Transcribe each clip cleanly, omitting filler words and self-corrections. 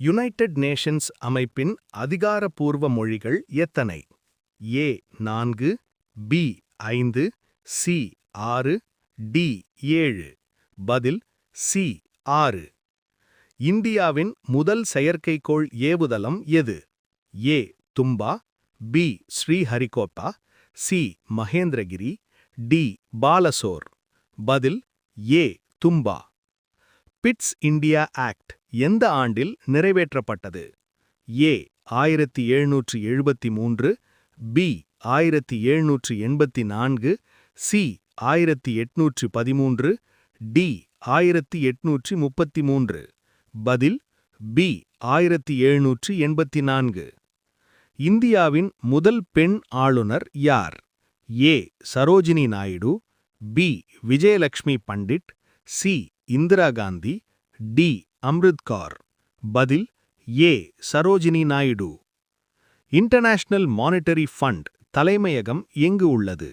United Nations அமைப்பின் அதிகாரப்பூர்வ மொழிகள் எத்தனை? A 4, B 5, C 6, D 7. பதில் சி 6. இந்தியாவின் முதல் செயற்கைக்கோள் ஏவுதளம் எது? A Thumba, B Sriharikota, C Mahendragiri, D Balasore. பதில் A Thumba. Pitt's India act எந்த ஆண்டில் நிறைவேற்றப்பட்டது? A 1773, B 1784, C 1813, D 1833. பதில் பி 1784. இந்தியாவின் முதல் பெண் ஆளுநர் யார்? A Sarojini Naidu, B Vijayalakshmi Pandit, C Indira Gandhi, D Amrit Kaur. பதில் A Sarojini Naidu. International monetary fund தலைமையகம் எங்கு உள்ளது?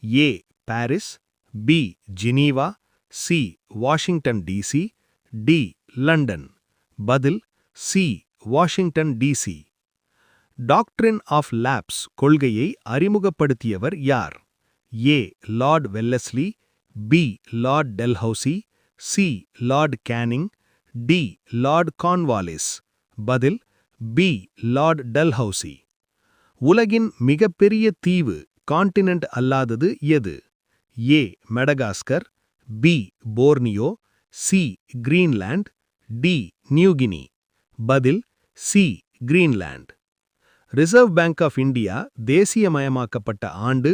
A Paris, B Geneva, C Washington DC, D London. பதில் C Washington DC. Doctrine of lapse கொள்கையை அறிமுகப்படுத்தியவர் யார்? A lord Wellesley, B lord Dalhousie, C lord Canning, D lord Cornwallis. பதில் B lord Dalhousie. உலகின் மிகப்பெரிய தீவு கான்டினென்ட் அல்லாதது எது? A Madagascar, B Borneo, C Greenland, D New Guinea. பதில் C Greenland. Reserve Bank of India தேசியமயமாக்கப்பட்ட ஆண்டு?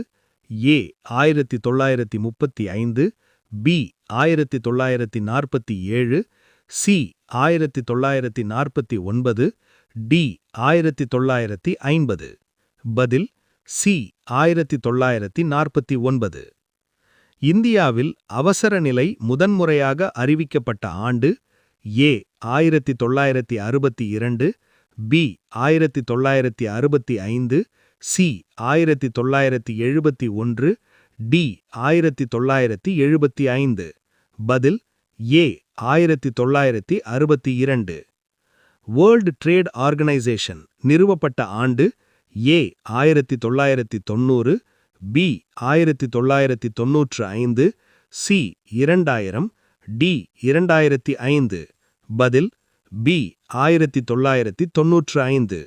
A 1935, B 1947, C 1949, D 1950. பதில் சி 1949. இந்தியாவில் அவசர நிலை முதன்முறையாக அறிவிக்கப்பட்ட ஆண்டு? ஏ 1962, பி 1965, சி 1971, டி 1975. பதில் ஏ 1962. வேர்ல்ட் ட்ரேட் ஆர்கனைசேஷன் நிறுவப்பட்ட ஆண்டு? ஏ 1990, பி 1995, சி 2000, டி 2005. பதில் பி 1995.